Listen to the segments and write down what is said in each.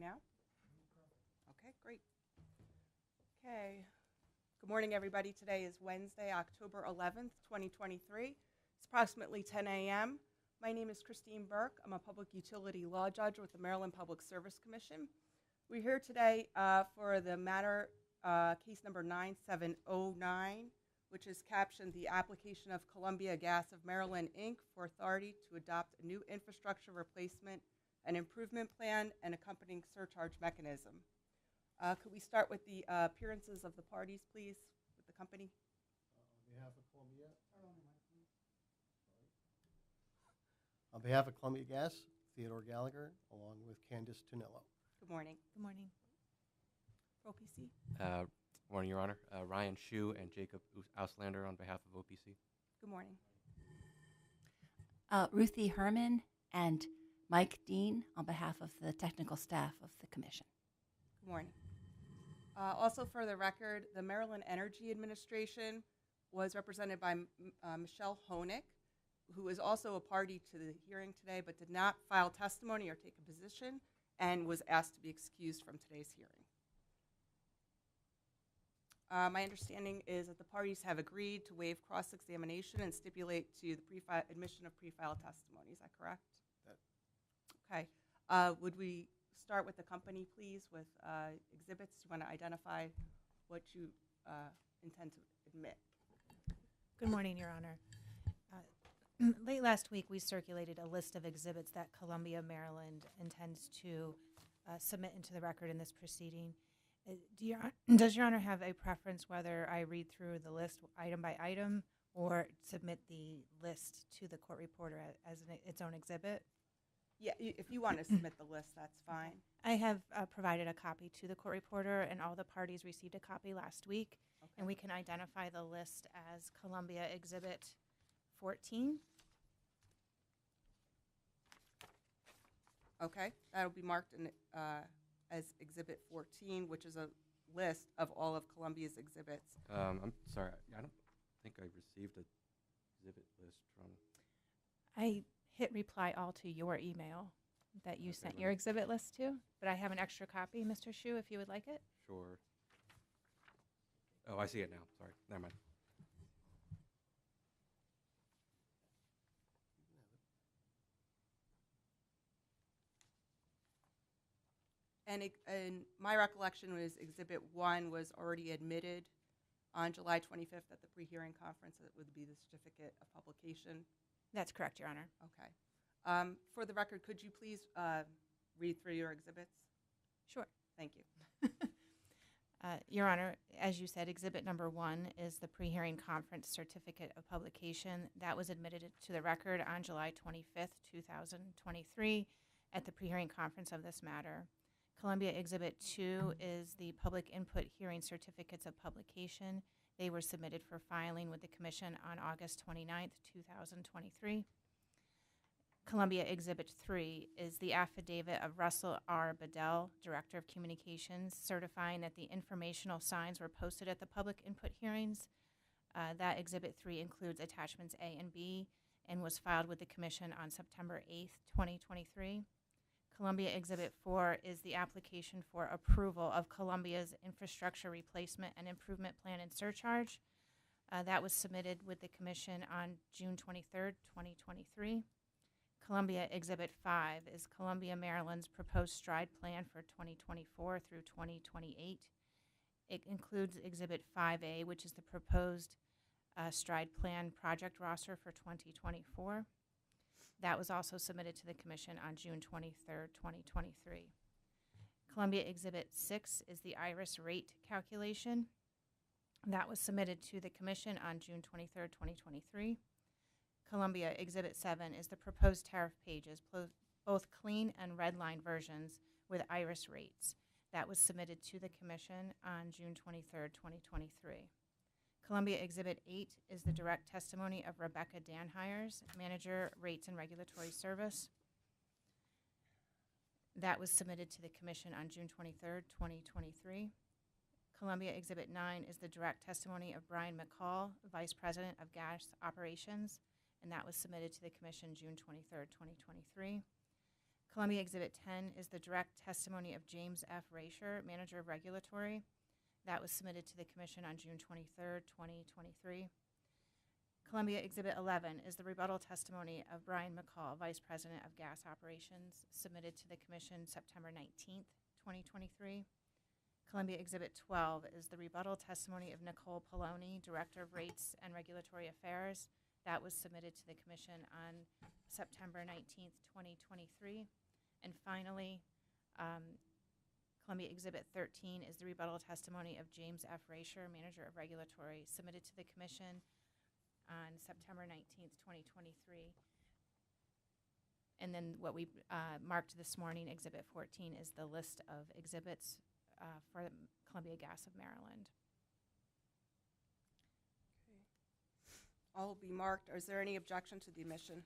now? Okay, great. Okay. Good morning, everybody. Today is Wednesday, October 11th, 2023. It's approximately 10 a.m. My name is Christine Burke. I'm a public utility law judge with the Maryland Public Service Commission. We're here today for the matter, case number 9709, which is captioned the application of Columbia Gas of Maryland, Inc. for authority to adopt a new infrastructure replacement and improvement plan and accompanying surcharge mechanism. Could we start with the appearances of the parties, please, with the company? On behalf of Columbia. On behalf of Columbia Gas, Theodore Gallagher, along with Candace Tonillo. Good morning. Good morning. For OPC. Good morning, Your Honor. Ryan Shu and Jacob Auslander on behalf of OPC. Good morning. Ruthie Herman and Mike Dean on behalf of the technical staff of the Commission. Good morning. Also for the record, the Maryland Energy Administration was represented by Michelle Honig, who is also a party to the hearing today but did not file testimony or take a position and was asked to be excused from today's hearing. My understanding is that the parties have agreed to waive cross-examination and stipulate to the admission of pre-filed testimony. Is that correct? Okay. Would we start with the company, please, with exhibits? You want to identify what you intend to admit? Good morning, Your Honor. Late last week, we circulated a list of exhibits that Columbia, Maryland intends to submit into the record in this proceeding. Does Your Honor have a preference whether I read through the list item by item or submit the list to the court reporter as its own exhibit? Yeah, if you want to submit the list, that's fine. I have provided a copy to the court reporter, and all the parties received a copy last week. Okay. And we can identify the list as Columbia Exhibit 14. Okay, that'll be marked in, as Exhibit 14, which is a list of all of Columbia's exhibits. I'm sorry, I don't think I received an exhibit list from... I hit reply all to your email that you sent your exhibit list to, but I have an extra copy, Mr. Shu, if you would like it. Sure. Oh, I see it now. Sorry, never mind. And my recollection was Exhibit 1 was already admitted on July 25th at the pre-hearing conference. It would be the certificate of publication. That's correct, Your Honor. Okay. For the record, could you please read through your exhibits? Sure. Thank you. Your Honor, as you said, Exhibit number 1 is the pre-hearing conference certificate of publication. That was admitted to the record on July 25th, 2023 at the pre-hearing conference of this matter. Columbia Exhibit 2 is the public input hearing certificates of publication. They were submitted for filing with the Commission on August 29th, 2023. Columbia Exhibit 3 is the affidavit of Russell R. Bedell, Director of Communications, certifying that the informational signs were posted at the public input hearings. That Exhibit 3 includes attachments A and B and was filed with the Commission on September 8th, 2023. Columbia Exhibit 4 is the application for approval of Columbia's infrastructure replacement and improvement plan and surcharge. That was submitted with the Commission on June 23rd, 2023. Columbia Exhibit 5 is Columbia, Maryland's proposed STRIDE plan for 2024 through 2028. It includes Exhibit 5A, which is the proposed STRIDE plan project roster for 2024. That was also submitted to the Commission on June 23rd, 2023. Columbia Exhibit 6 is the IRIS rate calculation. That was submitted to the Commission on June 23rd, 2023. Columbia Exhibit 7 is the proposed tariff pages, both clean and red line versions with IRIS rates. That was submitted to the Commission on June 23rd, 2023. Columbia Exhibit 8 is the direct testimony of Rebecca Danhires, Manager, Rates and Regulatory Service. That was submitted to the Commission on June 23rd, 2023. Columbia Exhibit 9 is the direct testimony of Brian McCall, Vice President of Gas Operations, and that was submitted to the Commission June 23rd, 2023. Columbia Exhibit 10 is the direct testimony of James F. Rasher, Manager of Regulatory. That was submitted to the Commission on June 23rd, 2023. Columbia Exhibit 11 is the rebuttal testimony of Brian McCall, Vice President of Gas Operations, submitted to the Commission September 19th, 2023. Columbia Exhibit 12 is the rebuttal testimony of Nicole Poloni, Director of Rates and Regulatory Affairs. That was submitted to the Commission on September 19th, 2023. And finally, Columbia Exhibit 13 is the rebuttal testimony of James F. Rasher, Manager of Regulatory, submitted to the Commission on September 19th, 2023. And then what we marked this morning, Exhibit 14, is the list of exhibits for Columbia Gas of Maryland. All will be marked. Is there any objection to the omission?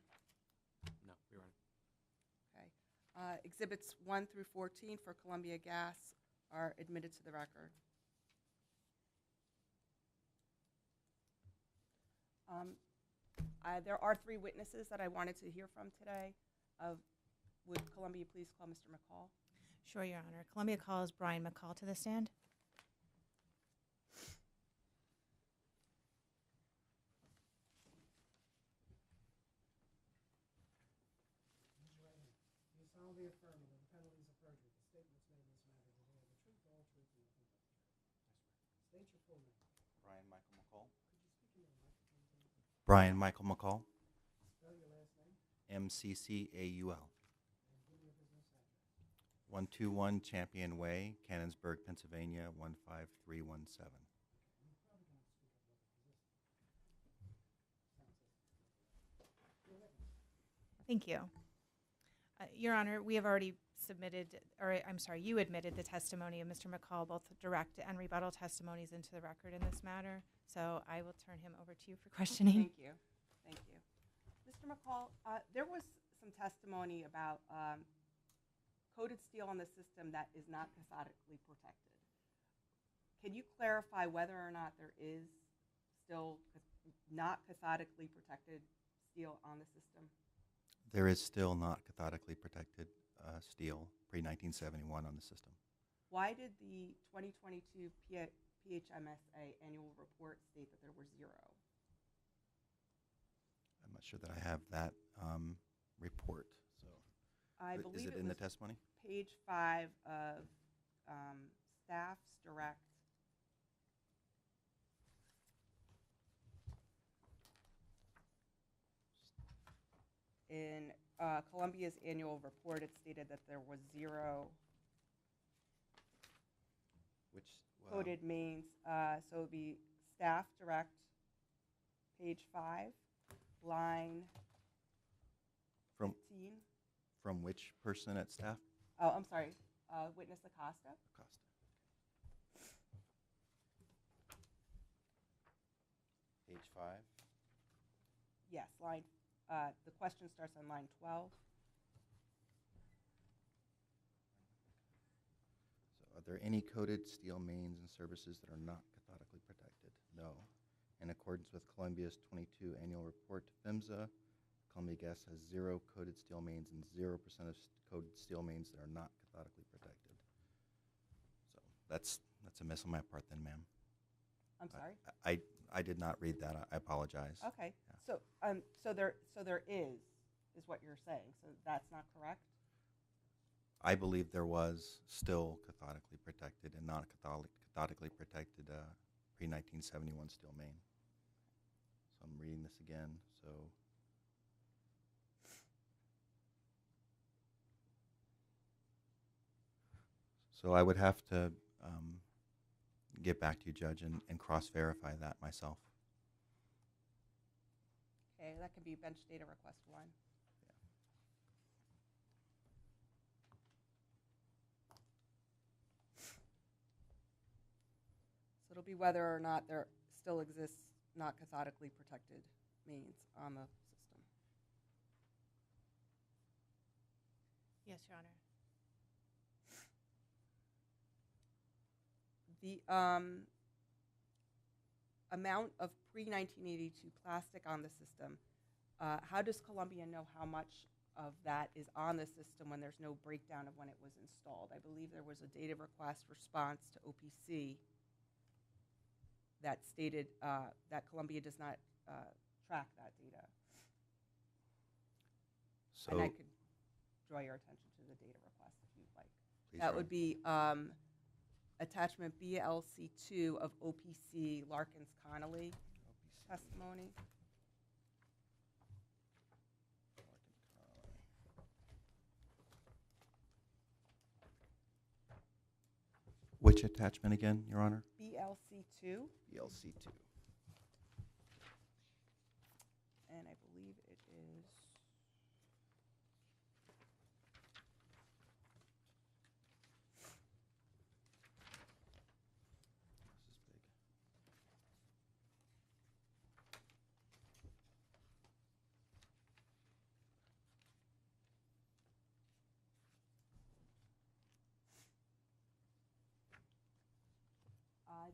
No, Your Honor. Okay. Exhibits 1 through 14 for Columbia Gas are admitted to the record. There are 3 witnesses that I wanted to hear from today. Would Columbia please call Mr. McCall? Sure, Your Honor. Columbia calls Brian McCall to the stand. Do you solemnly affirm under the penalties of perjury the statements made in this matter will bear the truth, the whole truth, and nothing but the truth? State your full name. Brian Michael McCall. Could you speak into the microphone, please? Brian Michael McCall. Spell your last name MCCAUL. and give your business address. 121 Champion Way, Cannonsburg, Pennsylvania 15317. You're probably going to speak up like a physician. Sounds like you're witness. Thank you. Your Honor, we have already submitted, or I'm sorry, you admitted the testimony of Mr. McCall, both direct and rebuttal testimonies, into the record in this matter. So I will turn him over to you for questioning. Thank you. Thank you. Mr. McCall, there was some testimony about coated steel on the system that is not cathodically protected. Can you clarify whether or not there is still not cathodically protected steel on the system? There is still not cathodically protected steel pre-1971 on the system. Why did the 2022 PHMSA annual report state that there were 0? I'm not sure that I have that report. So, I is believe it in the testimony? page 5 of staff's direct. In Columbia's annual report, it stated that there was 0 Which coded mains. So it would be staff direct, page 5, line from 15. from which person at staff? Oh, I'm sorry, witness Acosta. Acosta. Page 5. Yes, line. The question starts on line 12. So, are there any coated steel mains and services that are not cathodically protected? No. In accordance with Columbia's 22 annual report to PHMSA, Columbia Gas has 0 coated steel mains and 0% of coated steel mains that are not cathodically protected. So that's a miss on my part then, ma'am. I'm sorry. I did not read that. I apologize. Okay. Yeah. So there is what you're saying. So that's not correct. I believe there was still cathodically protected and not cathodically protected pre-1971 steel main. So I'm reading this again. So I would have to get back to you, Judge, and cross-verify that myself. Okay, that can be bench data request 1. So it'll be whether or not there still exists not cathodically protected mains on the system. Yes, Your Honor. The amount of pre-1982 plastic on the system, how does Columbia know how much of that is on the system when there's no breakdown of when it was installed. I believe there was a data request response to OPC that stated that Columbia does not track that data. And I So, could draw your attention to the data request if you'd like. please, That Ron. would be attachment BLC2 of OPC Larkins Connolly OPC. testimony. Which attachment again, Your Honor? BLC2, BLC2. and I believe it is. This is big.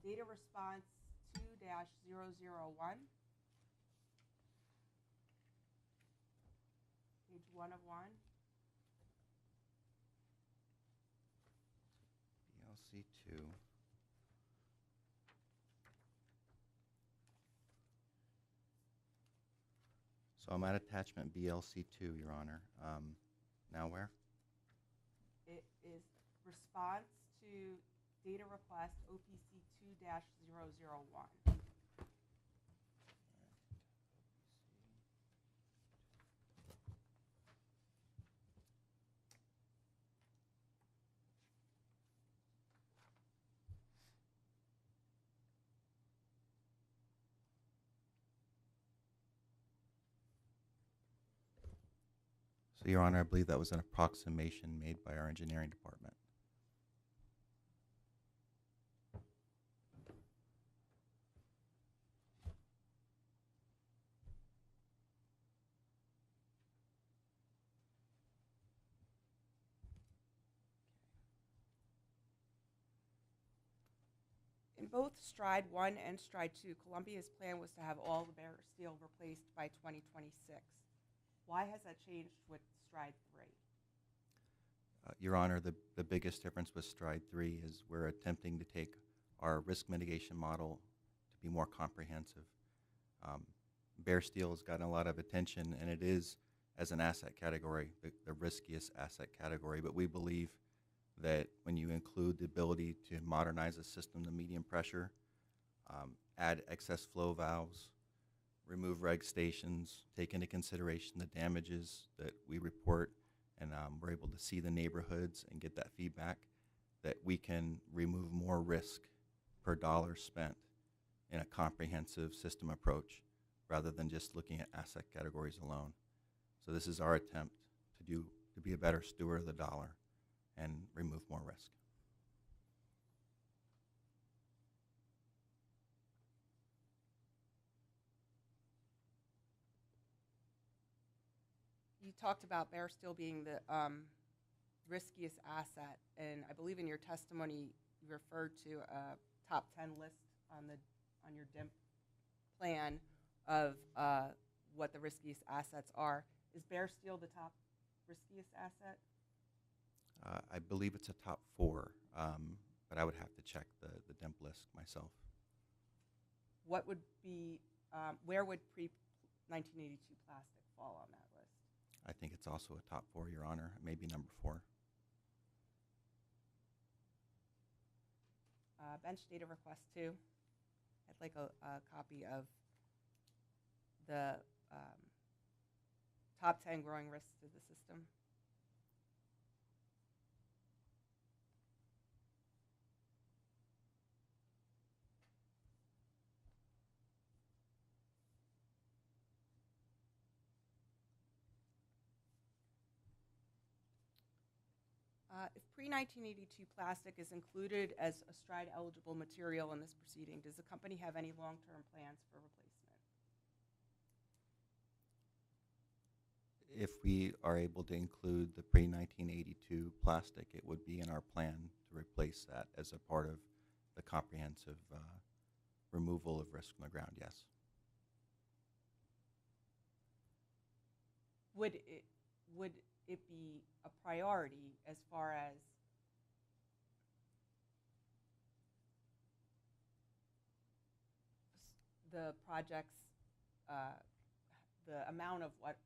Data response 2-001. Page 1 of 1. BLC2. So I'm at attachment BLC2, Your Honor. Now where? It is response to data request OPC 2-001. So, Your Honor, I believe that was an approximation made by our engineering department. In both Stride 1 and Stride 2, Columbia's plan was to have all the bare steel replaced by 2026. Why has that changed with Stride 3? Your Honor, the biggest difference with Stride 3 is we're attempting to take our risk mitigation model to be more comprehensive. Bare steel has gotten a lot of attention, and it is, as an asset category, the riskiest asset category, but we believe that when you include the ability to modernize a system to medium pressure, add excess flow valves, remove reg stations, take into consideration the damages that we report, and we're able to see the neighborhoods and get that feedback, that we can remove more risk per dollar spent in a comprehensive system approach rather than just looking at asset categories alone. So this is our attempt to be a better steward of the dollar and remove more risk. You talked about bare steel being the riskiest asset, and I believe in your testimony you referred to a top 10 list on your DIMP plan of what the riskiest assets are. Is bare steel the top riskiest asset? I believe it's a top 4, but I would have to check the DIMP list myself. What would be, where would pre-1982 plastic fall on that list? I think it's also a top 4, Your Honor, maybe number 4. Bench data request 2. I'd like a copy of the top 10 growing risks to the system. If pre-1982 plastic is included as a Stride eligible material in this proceeding, does the company have any long-term plans for replacement? If we are able to include the pre-1982 plastic, it would be in our plan to replace that as a part of the comprehensive removal of risk from the ground, yes. would it be a priority as far as the project's, the amount of what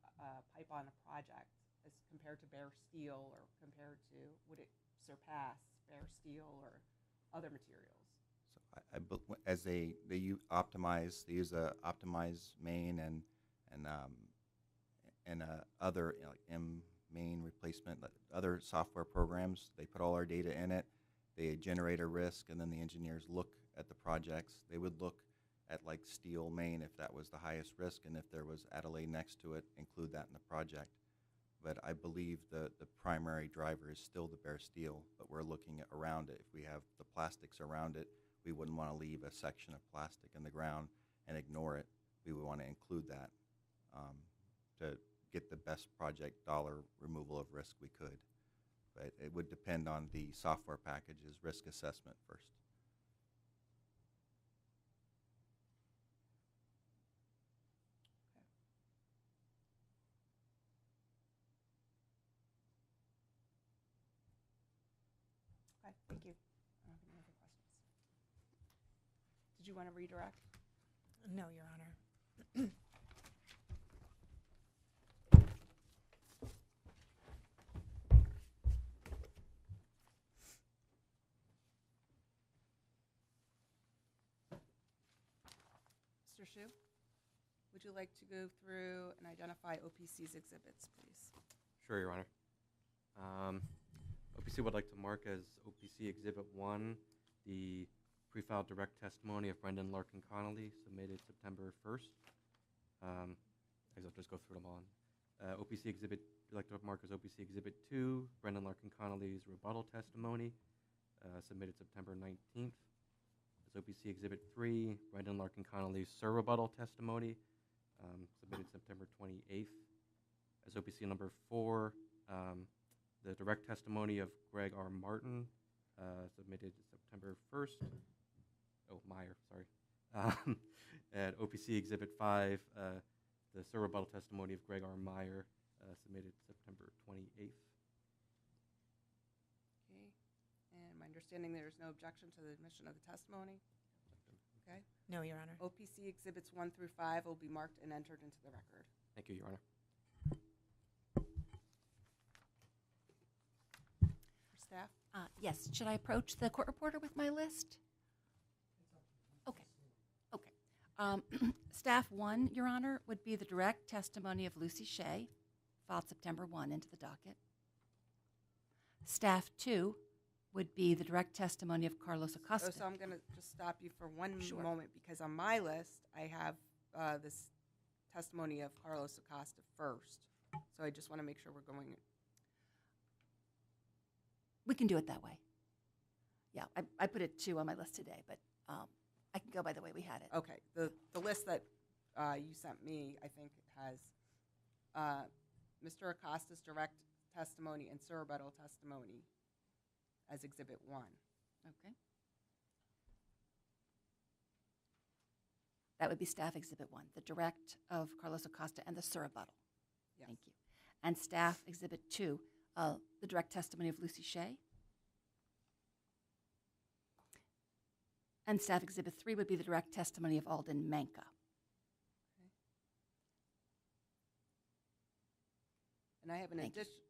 pipe on a project as compared to bare steel, or compared to, would it surpass bare steel or other materials? So as they optimize, they use a optimize main and other like M main replacement, other software programs. They put all our data in it. They generate a risk, and then the engineers look at the projects. They would look at like steel main if that was the highest risk, and if there was Adelaide next to it, include that in the project. But I believe the primary driver is still the bare steel, but we're looking at around it. If we have the plastics around it, we wouldn't want to leave a section of plastic in the ground and ignore it. We would want to include that to get the best project dollar removal of risk we could. But it would depend on the software package's risk assessment first. Okay, thank you. I don't have any other questions. Did you want to redirect? No, Your Honor. Mr. Shu, would you like to go through and identify OPC's exhibits, please? Sure, Your Honor. OPC would like to mark as OPC Exhibit 1 the pre-filed direct testimony of Brendan Larkin Connolly, submitted September 1st. I guess I'll just go through them all. OPC Exhibit, we'd like to mark as OPC Exhibit 2, Brendan Larkin Connolly's rebuttal testimony, submitted September 19th. As OPC Exhibit 3, Brendan Larkin Connolly's surrebuttal testimony, submitted September 28th. As OPC number 4, the direct testimony of Greg R. Martin, submitted September 1st. Oh, Meyer, sorry. At OPC Exhibit 5, the surrebuttal testimony of Greg R. Meyer, submitted September 28th. Okay, and my understanding there is no objection to the admission of the testimony? Okay. No, Your Honor. OPC Exhibits 1 through 5 will be marked and entered into the record. Thank you, Your Honor. For staff? Yes, should I approach the court reporter with my list? Okay, okay. Staff 1, Your Honor, would be the direct testimony of Lucy Shea, filed September 1 into the docket. Staff 2 would be the direct testimony of Carlos Acosta. Oh, so I'm going to just stop you for one Sure. moment, because on my list, I have this testimony of Carlos Acosta first. So I just want to make sure we're going. We can do it that way. Yeah, I put it 2 on my list today, but I can go by the way we had it. Okay, the list that you sent me, I think, has Mr. Acosta's direct testimony and surrebuttal testimony as Exhibit 1. Okay. That would be Staff Exhibit 1, the direct of Carlos Acosta and the surrebuttal. Yes. Thank you. And Staff Exhibit 2, the direct testimony of Lucy Shea. And Staff Exhibit 3 would be the direct testimony of Alden Manka. Okay. And I have an Thank you. addition.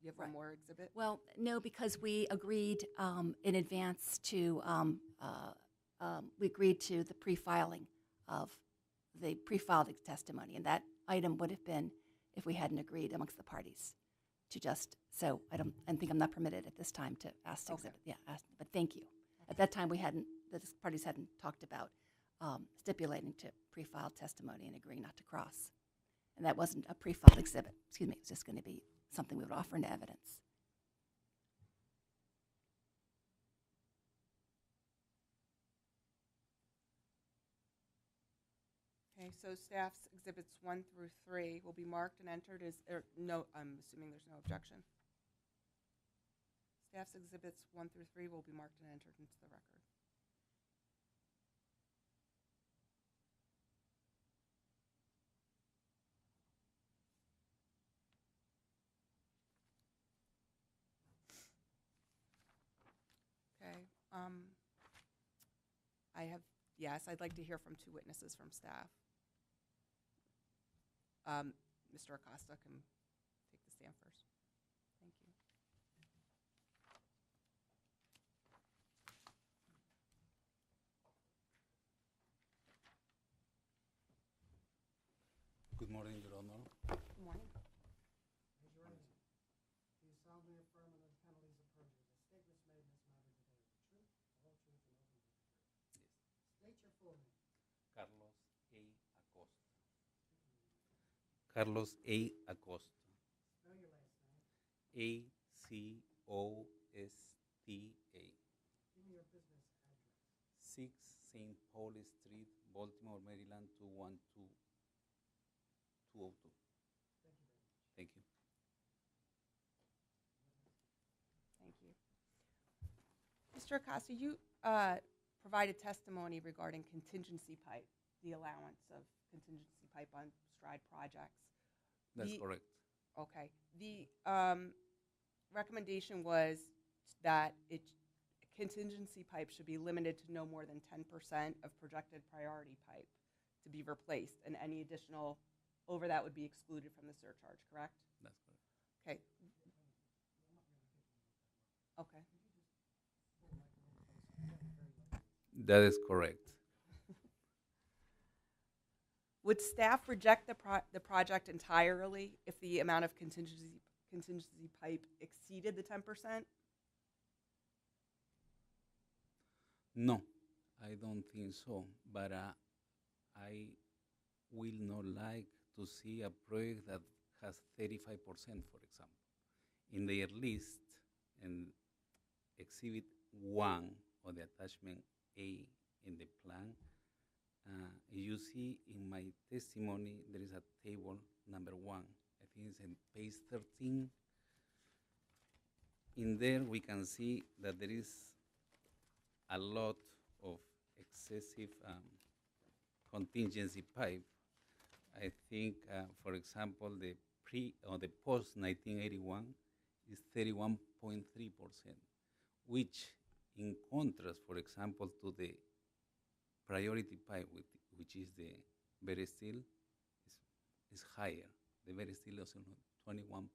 You have Right. one more exhibit? Well, no, because we agreed in advance to the pre-filing of the pre-filed testimony, and that item would have been if we hadn't agreed amongst the parties to just. So I think I'm not permitted at this time to ask to Okay. exhibit. Yeah, but thank you. At that time, the parties hadn't talked about stipulating to pre-filed testimony and agreeing not to cross, and that wasn't a pre-filed exhibit. Excuse me, it was just going to be something we would offer into evidence. Okay, so staff's Exhibits 1 through 3 will be marked and entered as, no, I'm assuming there's no objection. Staff's Exhibits 1 through 3 will be marked and entered into the record. I have, yes, I'd like to hear from two witnesses from staff. Mr. Acosta can take the stand first. Thank you. Good morning, Your Honor. Good morning. Raise your right hand. Do you solemnly affirm under the penalties of perjury the statements made in this matter today are the truth, the whole truth, and nothing but the truth? Yes. State your full name. Carlos A. Acosta. Carlos A. Acosta. Spell your last name. Acosta. Give me your business address. 6 St. Paul Street, Baltimore, Maryland, 21202. Thank you very much. Thank you. Thank you. Mr. Acosta, you provided testimony regarding contingency pipe, the allowance of contingency pipe on STRIDE projects. That's The- correct. Okay. The recommendation was that contingency pipe should be limited to no more than 10% of projected priority pipe to be replaced, and any additional over that would be excluded from the surcharge, correct? That's correct. Okay. Okay. That is correct. Would staff reject the project entirely if the amount of contingency pipe exceeded the 10%? No, I don't think so. But I will not like to see a project that has 35%, for example. In their list, in Exhibit 1 of the Attachment A in the plan, you see in my testimony there is a table number 1. I think it's in page 13. In there we can see that there is a lot of excessive contingency pipe. I think, for example, the pre or the post 1981 is 31.3%, which, in contrast, for example, to the priority pipe, which is the very steel, is higher. The very steel is 21.9%.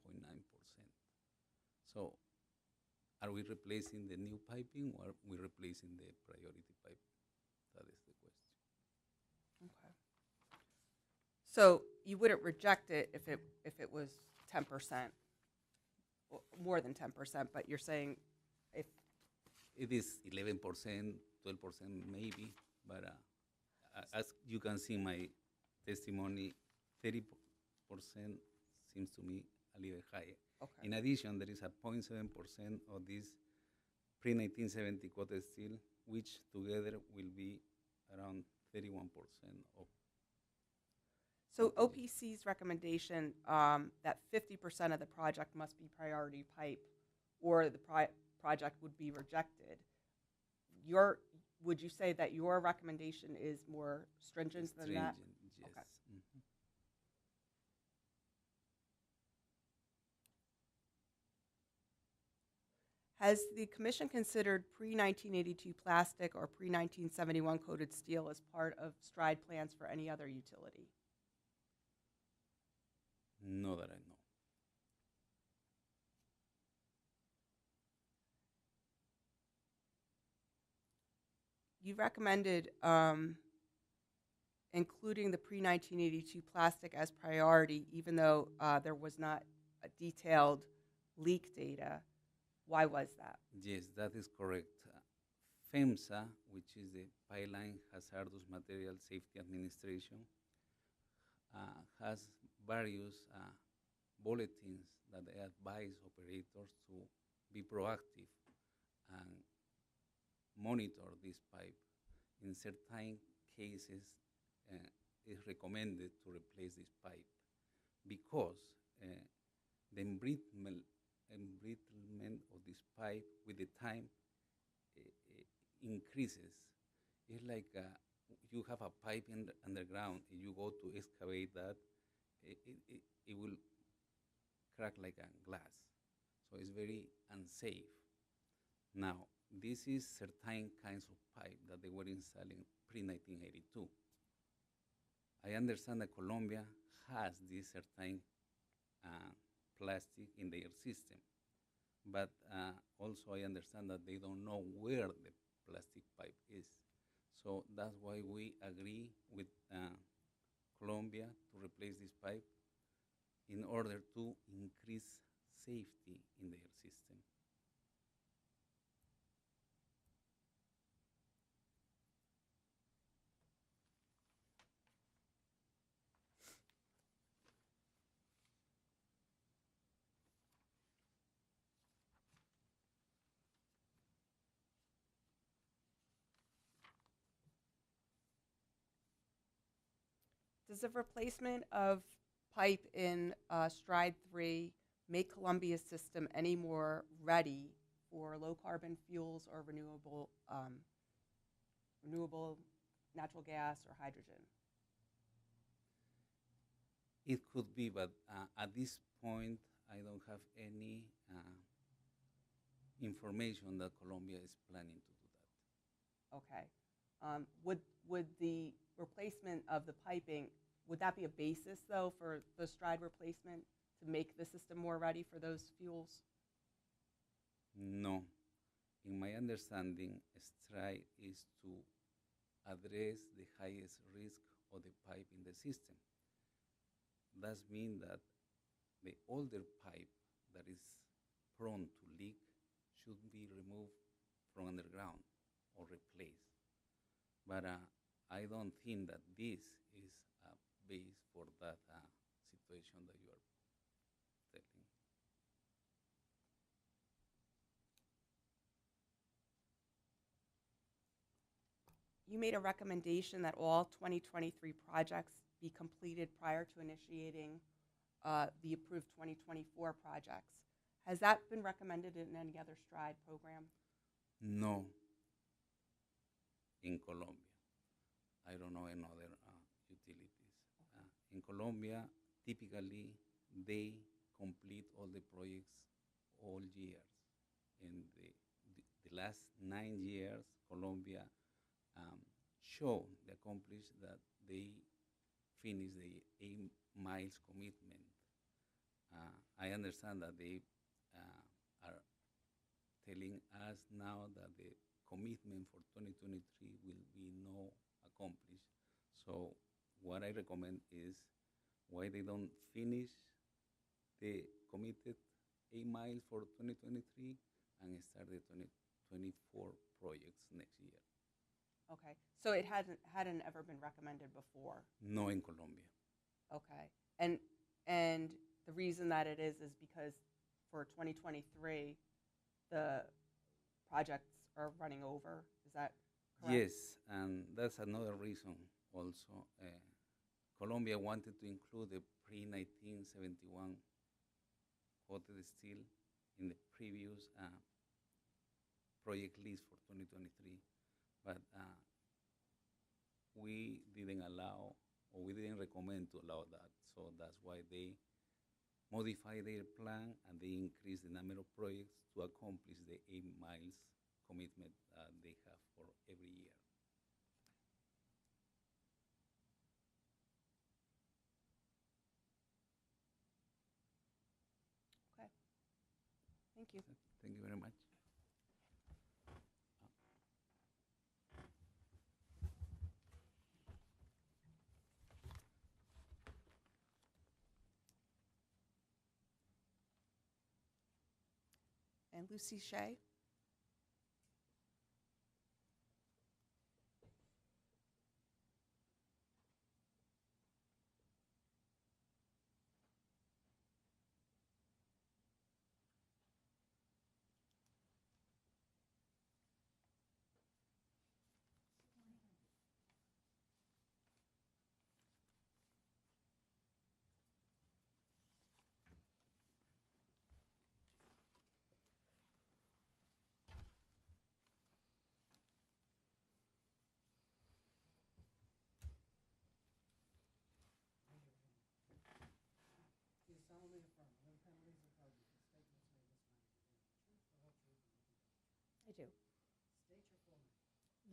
So, are we replacing the new piping, or are we replacing the priority pipe? That is the question. Okay. So you wouldn't reject it if it was 10%, or more than 10%, but you're saying if It is 11%, 12% maybe, but as you can see in my testimony, 30% seems to me a little higher. okay. In addition, there is a 0.7% of this pre-1970 coated steel, which together will be around 31% of. So OPC's recommendation that 50% of the project must be priority pipe, or the project would be rejected. Would you say that your recommendation is more stringent than that? Stringent, yes. Okay. Mhm. Has the commission considered pre-1982 plastic or pre-1971 coated steel as part of STRIDE plans for any other utility? No, that I know. You recommended including the pre-1982 plastic as priority, even though there was not a detailed leak data. Why was that? Yes, that is correct. FEMSA, which is the Pipeline Hazardous Material Safety Administration, has various bulletins that they advise operators to be proactive and monitor this pipe. In certain cases, it's recommended to replace this pipe because the embrittlement of this pipe with the time increases. It's like you have a pipe underground, and you go to excavate that, it will crack like a glass. So it's very unsafe. Now, this is certain kinds of pipe that they were installing pre-1982. I understand that Colombia has this certain plastic in their system, but also I understand that they don't know where the plastic pipe is. So that's why we agree with Colombia to replace this pipe in order to increase safety in their system. Does the replacement of pipe in Stride 3 make Columbia's system any more ready for low carbon fuels or renewable natural gas or hydrogen? It could be, but at this point, I don't have any information that Colombia is planning to do that. Okay. Would the replacement of the piping, would that be a basis, though, for the Stride replacement to make the system more ready for those fuels? No. In my understanding, STRIDE is to address the highest risk of the pipe in the system. That means that the older pipe that is prone to leak should be removed from underground or replaced. But I don't think that this is a base for that situation that you are telling. You made a recommendation that all 2023 projects be completed prior to initiating the approved 2024 projects. Has that been recommended in any other Stride program? No. In Colombia. I don't know in other utilities. In Colombia, typically, they complete all the projects all years. In the last 9 years, Colombia showed the accomplished that they finished the 8 miles commitment. I understand that they are telling us now that the commitment for 2023 will be no accomplished. So what I recommend is why they don't finish the committed 8 miles for 2023 and start the 2024 projects next year. Okay, so it hadn't ever been recommended before? No, in Colombia. Okay, and the reason that it is because for 2023, the projects are running over. Is that correct? Yes, and that's another reason also. Colombia wanted to include the pre-1971 coated steel in the previous project list for 2023, but we didn't allow, or we didn't recommend to allow that. So that's why they modify their plan and they increase the number of projects to accomplish the 8 miles commitment they have for every year. Okay, thank you. Thank you very much. And Lucy Shea?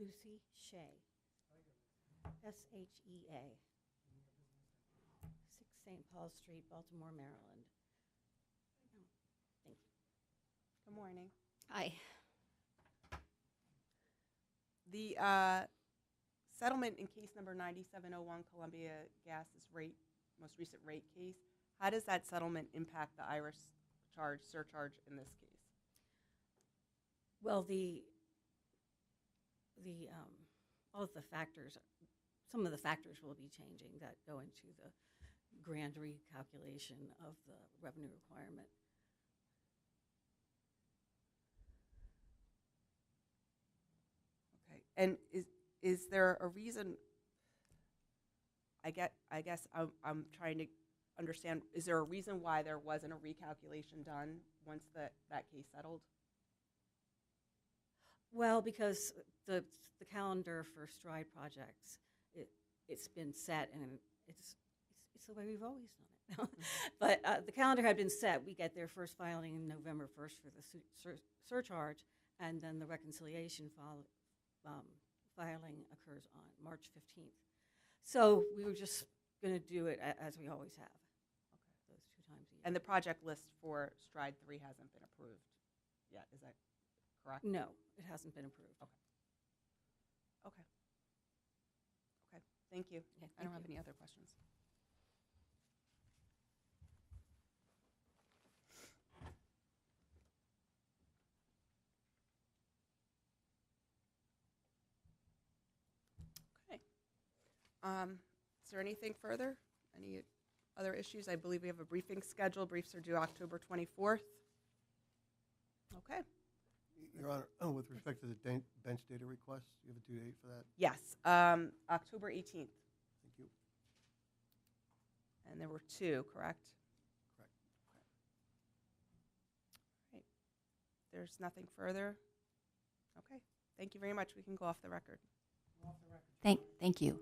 Lucy Shea. S-H-E-A. 6 St. Paul Street, Baltimore, Maryland. Thank you. Good morning. Hi. The settlement in case number 9701 Columbia Gas's most recent rate case, how does that settlement impact the IRIS surcharge in this case? Well, all of the factors, some of the factors will be changing that go into the grand recalculation of the revenue requirement. Okay, and is there a reason? I guess I'm trying to understand. Is there a reason why there wasn't a recalculation done once that case settled? Well, because the calendar for STRIDE projects, it's been set, and it's the way we've always done it. But the calendar had been set. We get their first filing in November 1st for the surcharge, and then the reconciliation filing occurs on March 15th. So we were just going to do it as we always have. Okay. Those 2 times a year. And the project list for STRIDE 3 hasn't been approved yet, is that correct? No, it hasn't been approved. Okay. Okay. Okay, thank you. Okay, I don't thank have you. any other questions. Okay. Is there anything further? Any other issues? I believe we have a briefing scheduled. Briefs are due October 24th. Okay. Your Honor, with respect to the bench data request, you have a due date for that? Yes, October 18th. Thank you. And there were 2, correct? Correct. Okay. Right. There's nothing further. Okay. Thank you very much. We can go off the record. Off the record. Thank you.